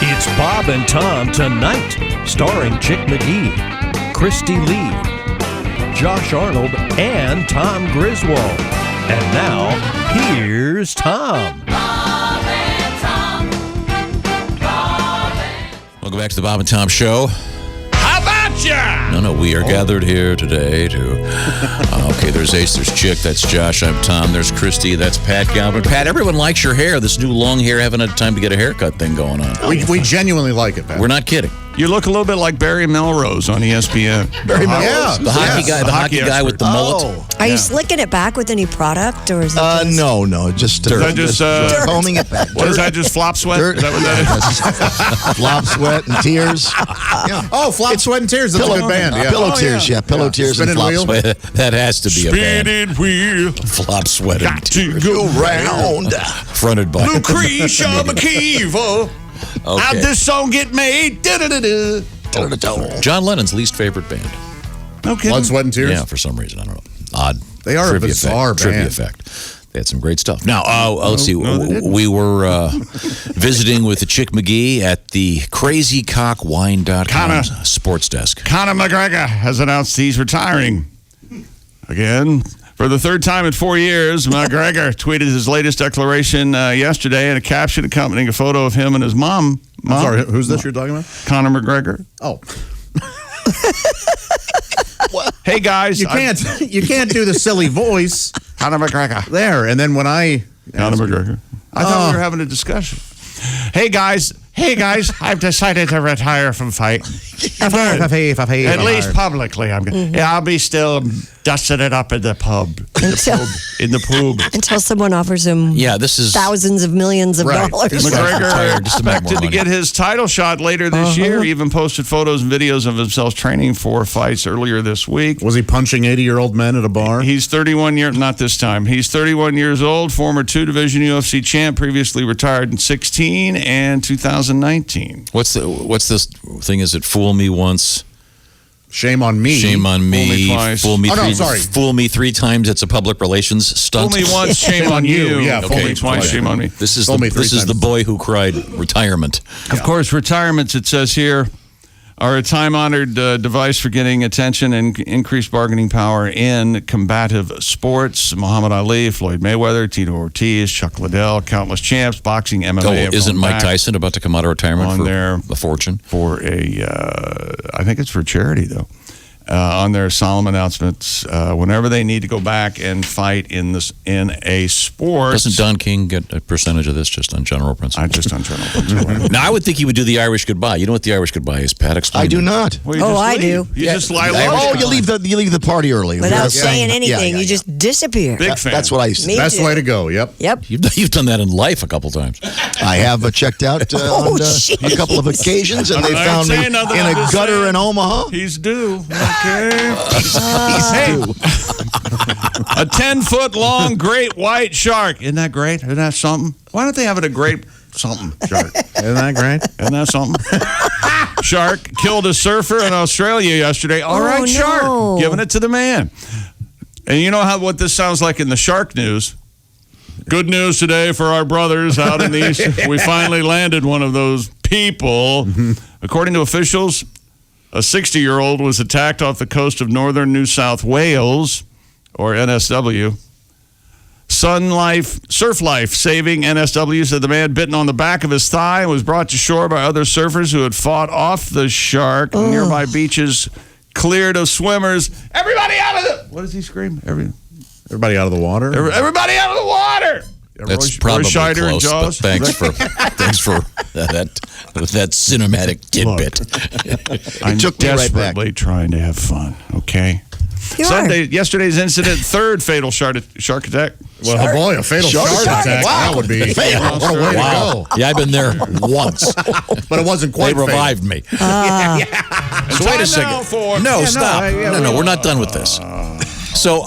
It's Bob and Tom Tonight, starring Chick McGee, Christy Lee, Josh Arnold, and Tom Griswold. And now, here's Tom. Bob and Tom. Welcome back to the Bob and Tom Show. How about ya? No, we are gathered here today to... okay, there's Ace, there's Chick, that's Josh, I'm Tom, there's Christy, that's Pat Galvin. Pat, everyone likes your hair, this new long hair, haven't had time to get a haircut thing going on. We genuinely like it, Pat. We're not kidding. You look a little bit like Barry Melrose on ESPN. Barry Melrose? Yeah, the hockey guy with the mullet. Are you slicking it back with any product, or is it just... No, just Dirt. just combing it back. What is that, just flop sweat? Dirt. Is that what that is? Flop, sweat, and tears. Yeah. Oh, Flop, Sweat, and Tears. That's a good band. Yeah. Pillow Tears, Pillow Tears and Flop Sweat. That has to be a band. Spinning wheel. Flop, sweat, and Got to go round. Fronted by... Lucretia McKeever. Okay. How'd this song get made? Da-da-da-da. John Lennon's least favorite band. No kidding. Blood, Sweat, and Tears? Yeah, for some reason. I don't know. Odd. They are a bizarre Trivia band. effect. They had some great stuff. Now, let's see. We were visiting with the Chick McGee at the CrazyCockWine.com sports desk. Conor McGregor has announced he's retiring. Again, for the third time in 4 years, McGregor tweeted his latest declaration yesterday and a caption accompanying a photo of him and his mom. I'm sorry, who's this you're talking about? Conor McGregor. Oh. Hey, guys. You can't do the silly voice. Conor McGregor. There, and then when I... Conor McGregor. I thought we were having a discussion. Hey, guys, I've decided to retire from fight. At least publicly. I'll be still dusting it up in the pub. In the pub. Until someone offers him thousands of millions of dollars. McGregor expected to get his title shot later this year. He even posted photos and videos of himself training for fights earlier this week. Was he punching 80-year-old men at a bar? He's 31 years, not this time. He's 31 years old, former two-division UFC champ, previously retired in 2016 and 2019. What's this thing? Is it fool me once? Shame on me. Shame on me. Fool me twice. Fool me three times. It's a public relations stunt. Fool me once, shame on you. Yeah, fool me twice, shame on me. This is the boy who cried retirement. Of course, retirements, it says here, are a time-honored device for getting attention and increased bargaining power in combative sports. Muhammad Ali, Floyd Mayweather, Tito Ortiz, Chuck Liddell, countless champs, boxing, MMA. Isn't Mike Tyson about to come out of retirement for a fortune? For I think it's for charity, though. On their solemn announcements, whenever they need to go back and fight in a sport. Doesn't Don King get a percentage of this just on general principle? Just on general principle. Now, I would think he would do the Irish goodbye. You know what the Irish goodbye is, Pat? Explain. I do not. Well, I do. You just lie low. You leave the party early. Without saying anything, you just disappear. Big fan. That's what I say. Best way to go, yep. You've done that in life a couple times. I have checked out on a couple of occasions, and they found me in a gutter in Omaha. He's due. Okay. A 10-foot-long great white shark. Isn't that great? Isn't that something? Why don't they have it a great something shark? Isn't that great? Isn't that something? Shark killed a surfer in Australia yesterday. All right, shark. Giving it to the man. And you know what this sounds like in the shark news? Good news today for our brothers out in the east. We finally landed one of those people. According to officials, a 60-year-old was attacked off the coast of northern New South Wales, or NSW. Surf Life Saving NSW said the man bitten on the back of his thigh and was brought to shore by other surfers who had fought off the shark. Nearby beaches cleared of swimmers. Everybody out of the... What does he scream? Everybody out of the water? Everybody out of the water! That's probably close, but thanks for that cinematic tidbit. I'm took me right back. desperately trying to have fun, okay? Yesterday's incident, third fatal shark attack. Well, boy, a fatal shark attack. Wow. That would be fatal. What a way to go. Yeah, I've been there once. But it wasn't quite They revived me. So wait a second. Stop. No, we're not done with this. So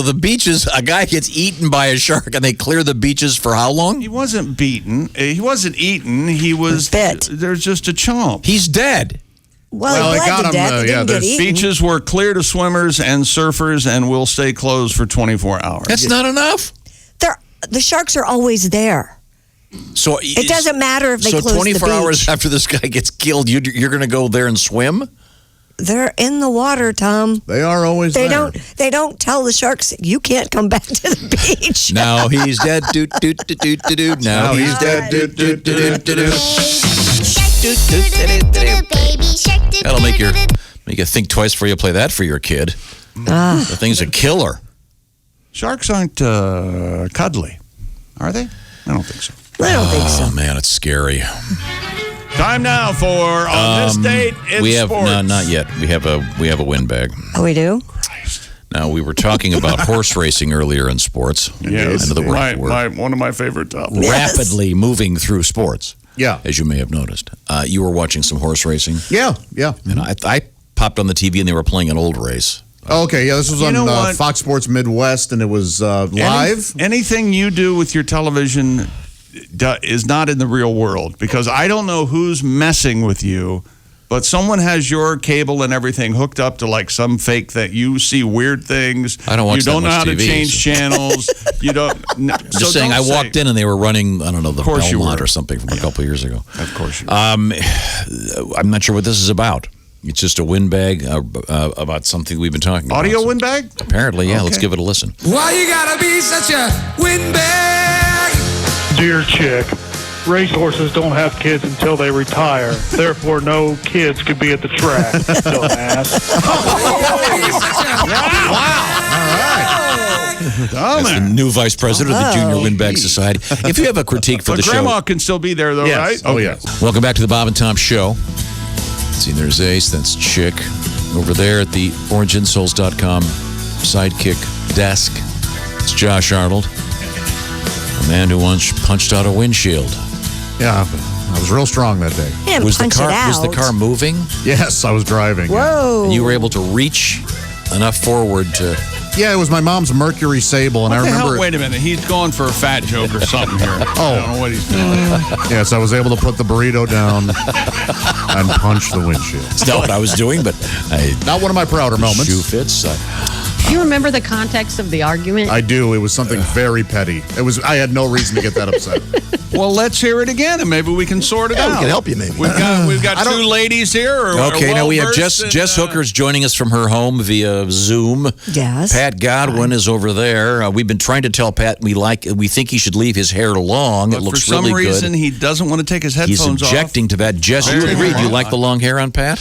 the beaches, a guy gets eaten by a shark and they clear the beaches for how long? He wasn't beaten. He wasn't eaten. He was bit. There's just a chomp. He's dead. Well, he got him. Beaches were cleared of swimmers and surfers and will stay closed for 24 hours. That's not enough. The sharks are always there. So it doesn't matter if they close the beach. So 24 hours after this guy gets killed, you're going to go there and swim? They're in the water, Tom. They are always there. They don't tell the sharks, you can't come back to the beach. Now he's dead. Doot, doot, doot, doot, doot, doot. Now he's dead. Doot, doot, doot, doot, doot. That'll make you think twice before you play that for your kid. The thing's a killer. Sharks aren't cuddly, are they? I don't think so. I don't think so. Oh, man, it's scary. Time now for On This Date in Sports. No, not yet. We have a windbag. Oh, we do? Now, we were talking about horse racing earlier in sports. Yes, I know that one of my favorite topics. Rapidly moving through sports. Yeah. As you may have noticed. You were watching some horse racing. Yeah. And I popped on the TV and they were playing an old race. Okay, yeah, this was on Fox Sports Midwest, and it was live. Anything you do with your television is not in the real world, because I don't know who's messing with you, but someone has your cable and everything hooked up to like some fake that you see weird things. I don't watch You don't that know how much to TV, change channels. You don't. Just saying, I walked in and they were running, I don't know, the Belmont or something from a couple of years ago. Of course you were. I'm not sure what this is about. It's just a windbag about something we've been talking about. Audio windbag? Apparently, yeah. Okay. Let's give it a listen. Why you gotta be such a windbag? Dear Chick, racehorses don't have kids until they retire. Therefore, no kids could be at the track, dumbass. That's the new vice president of the Junior Windbag Society. If you have a critique for the show. Grandma can still be there, though, right? Oh, yes. Welcome back to the Bob and Tom Show. See, there's Ace, that's Chick. Over there at the orangeinsoles.com sidekick desk, it's Josh Arnold, a man who once punched out a windshield. Yeah, I was real strong that day. Was the car moving? Yes, I was driving. Whoa. And you were able to reach enough forward to... Yeah, it was my mom's Mercury Sable, and I remember... Wait a minute, he's going for a fat joke or something here. I don't know what he's doing. Yes, I was able to put the burrito down and punch the windshield. It's not what I was doing, but... Not one of my prouder moments. Shoe fits. Do you remember the context of the argument? I do. It was something very petty. I had no reason to get that upset. Well, let's hear it again, and maybe we can sort it out. We can help you, maybe. We've got two ladies here. Okay, now we have Jess Hooker's joining us from her home via Zoom. Yes. Pat Godwin is over there. We've been trying to tell Pat we think he should leave his hair long. But it looks really good. For some reason, he doesn't want to take his headphones off. He's objecting to that. Jess, you agree? Do you like the long hair on Pat?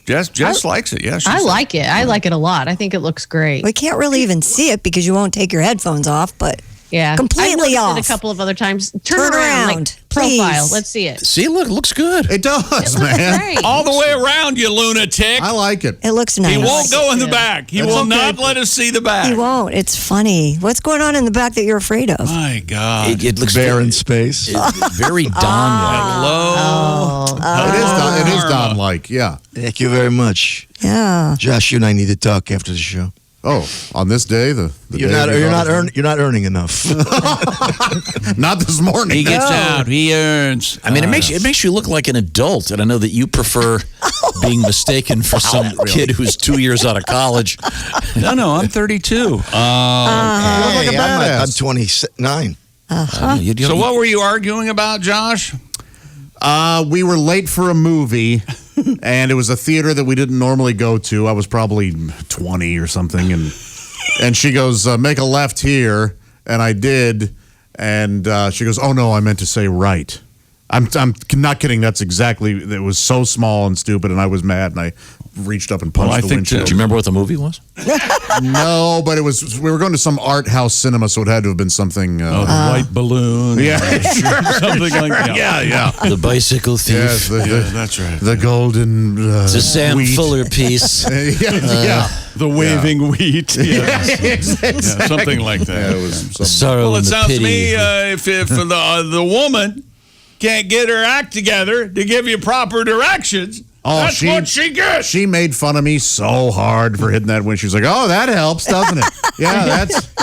Jess likes it, yeah. I like it. I like it a lot. I think it looks great. We can't really even see it because you won't take your headphones off, but yeah, completely off. It a couple of other times. Turn around. Like, profile. Let's see it. See, look, it looks good. It does, man. Great. All the way around, you lunatic. I like it. It looks nice. He won't go in the back. He will not let us see the back. He won't. It's funny. What's going on in the back that you're afraid of? My God. It looks bare in space. Very Don-like. Hello. It is Don-like, yeah. Thank you very much. Yeah. Josh, you and I need to talk after the show. Oh, on this day, you're not earning enough. Not this morning. He gets out. He earns. I mean, it makes you look like an adult, and I know that you prefer being mistaken for some kid who's 2 years out of college. No, I'm 32. You look like a badass. I'm 29. So what were you arguing about, Josh? We were late for a movie, and it was a theater that we didn't normally go to. I was probably 20 or something, and she goes, make a left here, and I did, and she goes, oh no, I meant to say right. I'm not kidding. That's exactly. It was so small and stupid, and I was mad, and I reached up and punched the windshield. Do you remember what the movie was? No, but we were going to some art house cinema, so it had to have been something. The white balloon. Yeah, sure. Something like that. Yeah. The Bicycle Thief. Yes, that's right. The golden. It's a Sam wheat. Fuller piece. Yeah. The waving wheat. Exactly. Something like that. Yeah, it was Sorrow it and the sounds pity. to me if the woman can't get her act together to give you proper directions, that's what she gets. She made fun of me so hard for hitting that windshield. She's like, oh, that helps, doesn't it? Yeah, that's...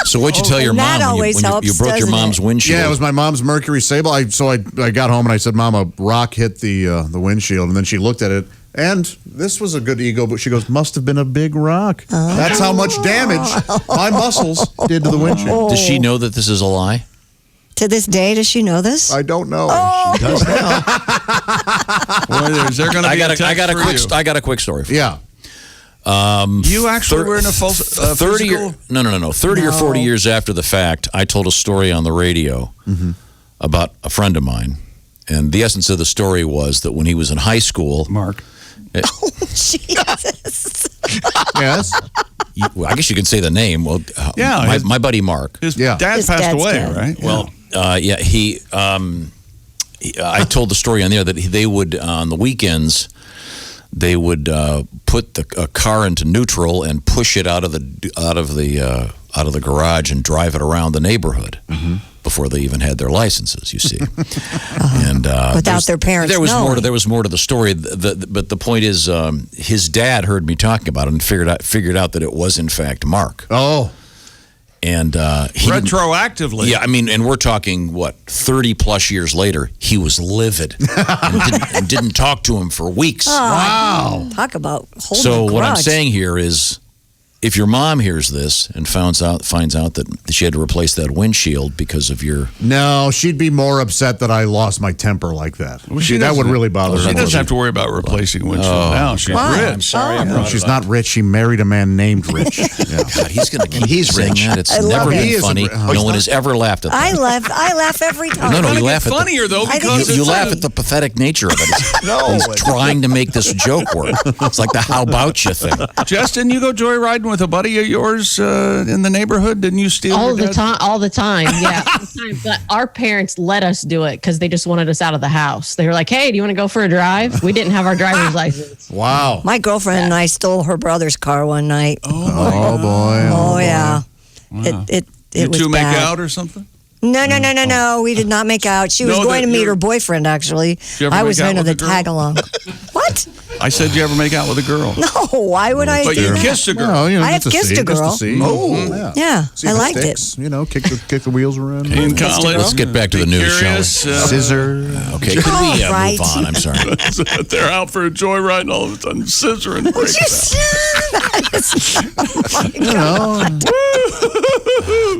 So what'd you tell your mom when you broke your mom's windshield? Yeah, it was my mom's Mercury Sable. So I got home and I said, Mom, a rock hit the windshield. And then she looked at it. And this was a good ego, but she goes, must have been a big rock. That's how much damage my muscles did to the windshield. Does she know that this is a lie? To this day, does she know this? I don't know. Oh. She does now. Well, is there going to be I got a quick story. Yeah. You actually were in a false 30 physical? No. 30 or 40 years after the fact, I told a story on the radio about a friend of mine. And the essence of the story was that when he was in high school, Mark. Jesus. Yes. I guess you could say the name. Well, Yeah, my buddy Mark. His Yeah. dad His passed dad's away, dead. right? Well, he. I told the story on there that they would on the weekends. They would put a car into neutral and push it out of the garage and drive it around the neighborhood before they even had their licenses. You see, and Without their parents there was knowing. There was more to the story. But the point is, his dad heard me talking about it and figured out that it was in fact Mark. Oh. And he didn't- Retroactively. yeah, I mean, and we're talking, 30 plus years later, he was livid and didn't talk to him for weeks. Wow. Talk about holding So a what I'm grudge. saying here is, if your mom hears this and finds out that she had to replace that windshield because of your... No, she'd be more upset that I lost my temper like that. Well, she that would doesn't- really bother her. She doesn't have to worry about replacing windshield now. She's Why? rich. I'm sorry. I No, brought it she's up. not rich. She married a man named Rich. Yeah. God, he's going to keep He's saying rich. that. It's I love never it. He been isn't funny. ri- oh, No he's one not? has ever laughed at that. I laugh every time. No, It's you laugh at the... funnier, though, I think because it's You it's laugh at the pathetic nature of it. No. He's trying to make this joke work. It's like the how about you thing. Jess, didn't you go joyriding with a buddy of yours in the neighborhood? Didn't you steal All your the dad's- time, all the time, yeah. All the time. But our parents let us do it because they just wanted us out of the house. They were like, "Hey, do you want to go for a drive?" We didn't have our driver's license. Wow. My girlfriend and I stole her brother's car one night. Oh, boy. Oh, yeah. Wow. It You was two make bad. out or something? No. We did not make out. She was No, going that to meet you're- her boyfriend, actually. you ever I make was out kind of with the a girl? tag along. What? I said, you ever make out with a girl? No, why would I But do you that? kissed a girl. Well, I have just to kissed see, a girl. Just to see. Oh. Yeah, See I if it liked it. sticks. You know, kick the wheels around. In college. Let's get back to the news, shall we? Scissor. Okay, could we All right. move on? I'm sorry. They're out for a joyride and all of a sudden scissoring breaks out. You know,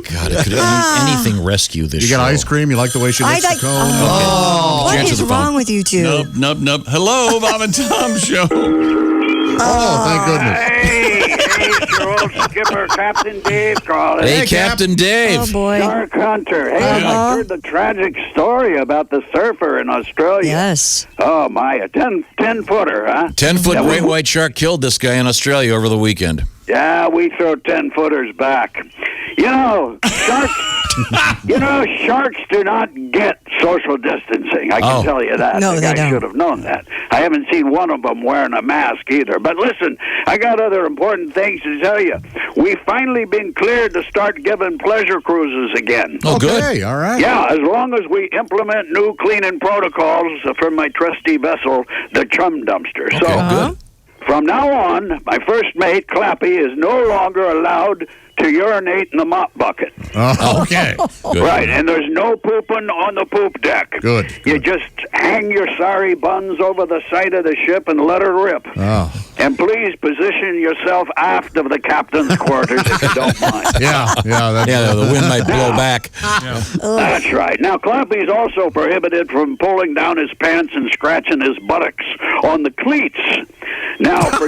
God, it could anything rescue this you show. got ice cream. You like the way she I licks like. the cone. What Answer is the phone. wrong with you two? Nub. Hello, Bob and Tom show. Oh, thank goodness. Hey, it's your old skipper, Captain Dave calling. Hey, Captain Dave. Oh boy. Shark Hunter. Hey, I heard the tragic story about the surfer in Australia. Yes. Oh, my, a 10-footer, huh? 10-foot great white shark killed this guy in Australia over the weekend. Yeah, we throw 10-footers back. Sharks do not get social distancing. I can tell you that. No, The they guy don't. should have known that. I haven't seen one of them wearing a mask either. But listen, I got other important things to tell you. We've finally been cleared to start giving pleasure cruises again. Oh, good. Okay, all right. Yeah, as long as we implement new cleaning protocols for my trusty vessel, the Chum Dumpster. Okay, So, good. from now on, my first mate, Clappy, is no longer allowed to urinate in the mop bucket. Oh, okay. Good. Right, and there's no pooping on the poop deck. Good. You just hang your sorry buns over the side of the ship and let her rip. Oh. And please position yourself aft of the captain's quarters if you don't mind. Yeah. That's Yeah, the wind might blow back. That's right. Now, Clappy's also prohibited from pulling down his pants and scratching his buttocks on the cleats. Now, for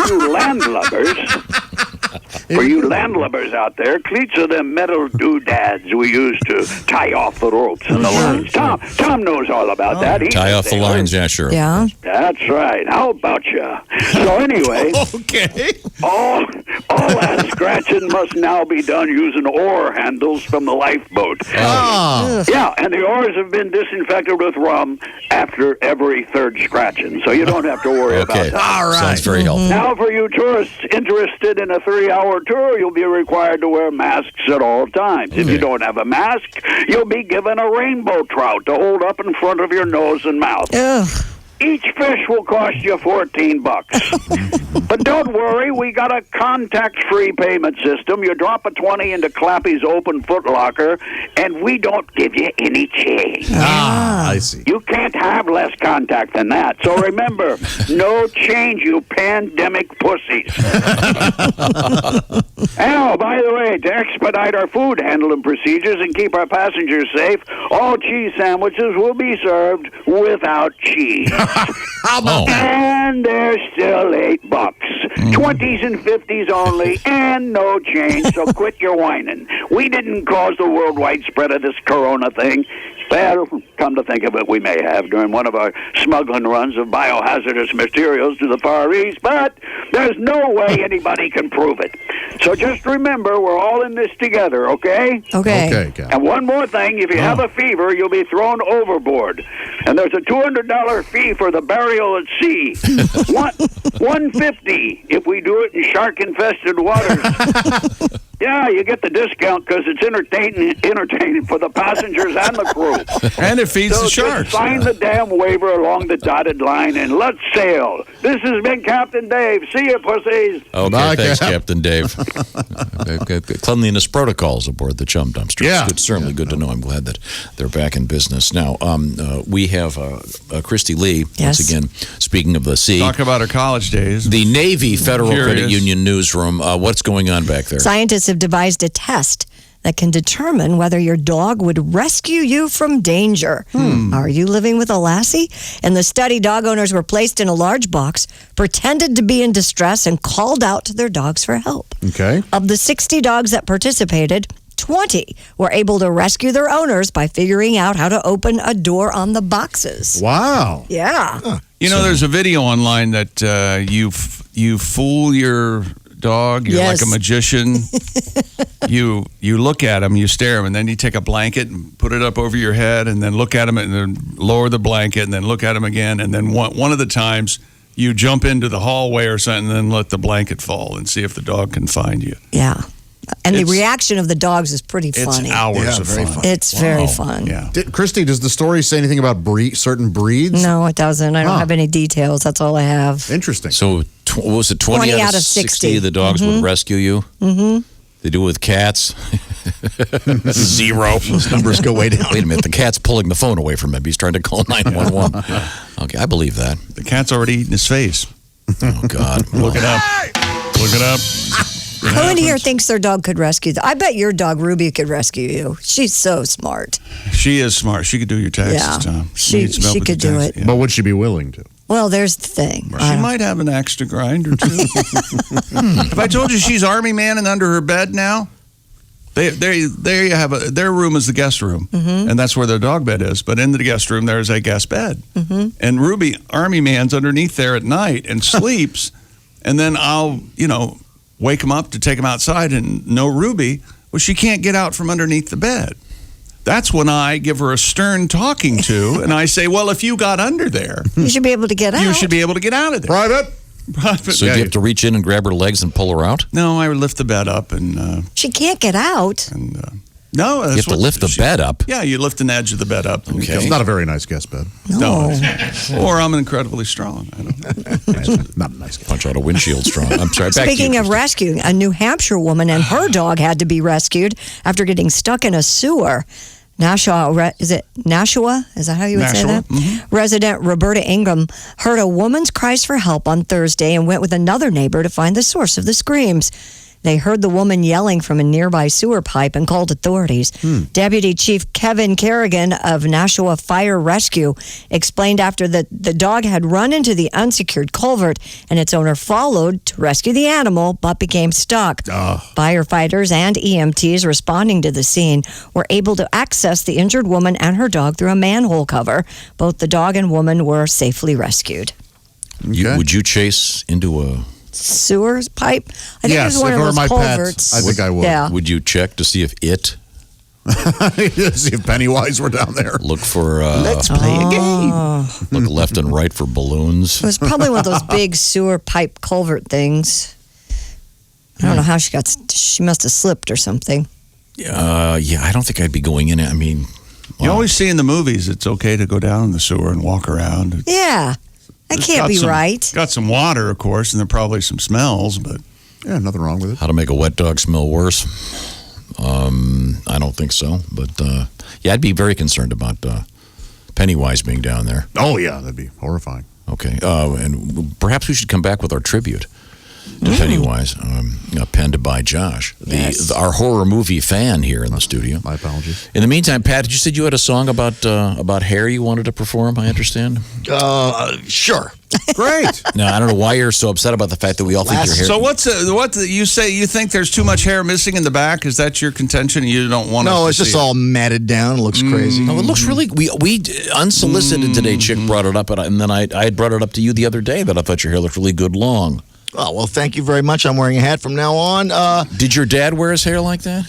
you landlubbers out there, cleats are them metal doodads we use to tie off the ropes and the lines. Tom knows all about that. He's Tie a off the sailor. lines, yeah, sure. Yeah. That's right. How about you? So anyway, Okay. all that scratching must now be done using oar handles from the lifeboat. Oh. Yeah, and the oars have been disinfected with rum after every third scratching, so you don't have to worry Okay. about that. All right. Sounds very helpful. Now, for you tourists interested in a 3-hour tour, you'll be required to wear masks at all times. If you don't have a mask, you'll be given a rainbow trout to hold up in front of your nose and mouth. Ugh. Each fish will cost you $14. But don't worry, we got a contact-free payment system. You drop a 20 into Clappy's open Foot Locker, and we don't give you any change. I see. You can't have less contact than that. So remember, no change, you pandemic pussies. Oh, by the way, to expedite our food handling procedures and keep our passengers safe, all cheese sandwiches will be served without cheese. How about And they're still $8. 20s and 50s only, and no change, so quit your whining. We didn't cause the worldwide spread of this corona thing. Well, come to think of it, we may have during one of our smuggling runs of biohazardous materials to the Far East, but there's no way anybody can prove it. So just remember, we're all in this together, okay? Okay. And one more thing, if you have a fever, you'll be thrown overboard. And there's a $200 fee for the burial at sea. $150 if we do it in shark-infested waters. Yeah, you get the discount because it's entertaining for the passengers and the crew. And it feeds So the sharks. just sign the damn waiver along the dotted line and let's sail. This has been Captain Dave. See you, pussies. Okay, Bye, thanks, Cap. Captain Dave. Cleanliness protocols aboard the Chum Dumpster. Yeah. It's certainly good to know. I'm glad that they're back in business. Now, we have Christy Lee, Yes. once again, speaking of the sea. Talk about her college days. The Navy Federal Curious. Credit Union newsroom. What's going on back there? Scientists have devised a test that can determine whether your dog would rescue you from danger. Are you living with a lassie? In the study, dog owners were placed in a large box, pretended to be in distress, and called out to their dogs for help. Okay. Of the 60 dogs that participated, 20 were able to rescue their owners by figuring out how to open a door on the boxes. Wow. Yeah. You know, there's a video online that you fool your dog. You're Yes. like a magician. You look at him, you stare him, and then you take a blanket and put it up over your head, and then look at him, and then lower the blanket, and then look at him again, and then one of the times you jump into the hallway or something, and then let the blanket fall and see if the dog can find you. Yeah. And the It's- reaction of the dogs is pretty It's funny. hours of very fun. fun. It's very fun. Yeah. Christy, does the story say anything about certain breeds? No, it doesn't. I don't Huh. have any details. That's all I have. Interesting. So, what was it, 20 out of 60 of the dogs would rescue you? Mm-hmm. They do it with cats? 0. Those numbers go way down. Wait a minute, the cat's pulling the phone away from him. He's trying to call 911. Okay, I believe that. The cat's already eaten his face. Oh, God. Look it up. Look it up. Who in here thinks their dog could rescue them? I bet your dog, Ruby, could rescue you. She's so smart. She is smart. She could do your taxes, Yeah. Tom. She Needs help with could the do taxes. it. But would she be willing to? Well, there's the thing. She might have an axe to grind or two. Have I told you she's army manning under her bed now? There you have their room is the guest room, and that's where their dog bed is. But in the guest room, there's a guest bed, and Ruby army man's underneath there at night and sleeps, and then I'll wake him up to take him outside, and no Ruby. Well, she can't get out from underneath the bed. That's when I give her a stern talking to, and I say, well, if you got under there, You should be able to get out. you should be able to get out of there. Private? So do you have to reach in and grab her legs and pull her out? No, I would lift the bed up and She can't get out. no. That's You have to what lift the bed up? Yeah, you lift an edge of the bed up. And Okay. It's not a very nice guest bed. No. Or I'm incredibly strong. I don't know. Not a nice guest. Punch out a windshield strong. I'm sorry. Back Speaking to you, of Christy. rescuing, a New Hampshire woman and her dog had to be rescued after getting stuck in a sewer. Nashua, is it Nashua? Is that how you would say Nashua, that? Resident Roberta Ingham heard a woman's cries for help on Thursday and went with another neighbor to find the source of the screams. They heard the woman yelling from a nearby sewer pipe and called authorities. Deputy Chief Kevin Kerrigan of Nashua Fire Rescue explained after the dog had run into the unsecured culvert and its owner followed to rescue the animal but became stuck. Firefighters and EMTs responding to the scene were able to access the injured woman and her dog through a manhole cover. Both the dog and woman were safely rescued. Would you chase into a... Sewer pipe? I think Yes, it was one if of it were those my pet, culverts. I think I would. Yeah. Would you check to see if it... See if Pennywise were down there. Look for... Let's play a game. Look left and right for balloons. It was probably one of those big sewer pipe culvert things. I don't know how she must have slipped or something. Yeah, I don't think I'd be going in it. I mean... You always see in the movies it's okay to go down in the sewer and walk around. Yeah. That can't be right. Got some water, of course, and there are probably some smells, but Yeah, nothing wrong with it. How to make a wet dog smell worse? I don't think so. But yeah, I'd be very concerned about Pennywise being down there. Oh, yeah, that'd be horrifying. Okay. And perhaps we should come back with our tribute to Pennywise, penned by Josh, our horror movie fan here in the studio. My apologies. In the meantime, Pat, you said you had a song about hair you wanted to perform, I understand? Sure. Great. Now, I don't know why you're so upset about the fact that we all think your hair... So you say you think there's too much hair missing in the back? Is that your contention? You don't want to No, it's just all matted down. It looks crazy. No, it looks really... We unsolicited today, Chick brought it up, and then I had brought it up to you the other day that I thought your hair looked really good long. Oh, well, thank you very much. I'm wearing a hat from now on. Did your dad wear his hair like that?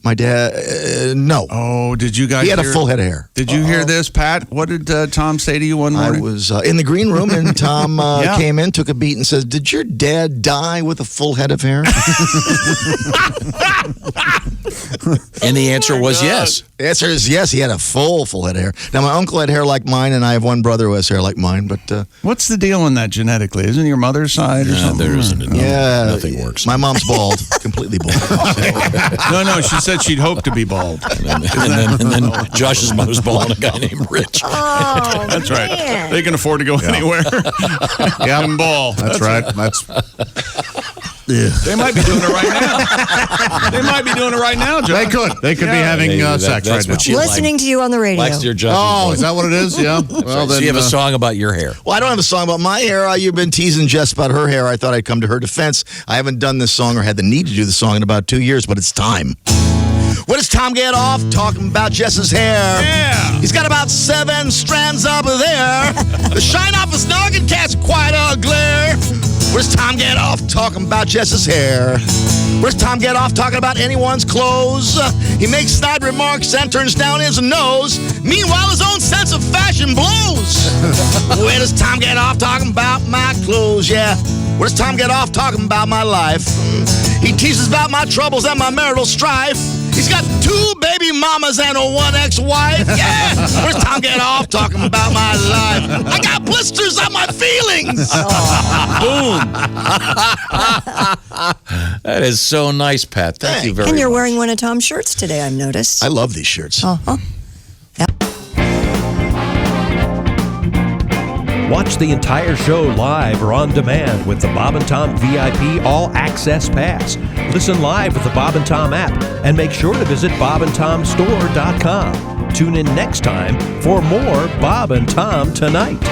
My dad, no. Oh, did you guys He had hear, a full head of hair. Did you hear this, Pat? What did Tom say to you one morning? I was in the green room, and Tom came in, took a beat, and says, "Did your dad die with a full head of hair?" And the answer was yes. The answer is yes. He had a full head of hair. Now, my uncle had hair like mine, and I have one brother who has hair like mine. But what's the deal on that genetically? Isn't it your mother's side or something? There isn't. Yeah, nothing works. My mom's bald, completely bald. No, she said she'd hope to be bald. And then Josh's mother's bald, and a guy named Rich. Oh, That's right. man. They can afford to go anywhere. Yeah, And ball. That's right. That's. They might be doing it right now. They might be doing it right now, John. They could. They could be having sex right now. Listening to you on the radio. Likes to hear Josh's Oh, voice. is that what it is? Yeah. Well, So then you have a song about your hair. Well, I don't have a song about my hair. You've been teasing Jess about her hair. I thought I'd come to her defense. I haven't done this song or had the need to do the song in about 2 years, but it's time. Where does Tom get off talking about Jess's hair? Yeah. He's got about 7 strands up there. The shine off his noggin casts quite a glare. Where's Tom get off talking about Jess's hair? Where's Tom get off talking about anyone's clothes? He makes snide remarks and turns down his nose. Meanwhile, his own sense of fashion blows. Where does Tom get off talking about my clothes? Yeah. Where does Tom get off talking about my life? He teases about my troubles and my marital strife. He's got 2 baby mamas and a 1 ex-wife. Yeah. Where's Tom get off talking about my life? I got blisters on my feelings. That is so nice, Pat. Thank you very much. And you're wearing one of Tom's shirts today, I've noticed. I love these shirts. Uh-huh. Watch the entire show live or on demand with the Bob and Tom VIP All Access Pass. Listen live with the Bob and Tom app and make sure to visit bobandtomstore.com. Tune in next time for more Bob and Tom Tonight.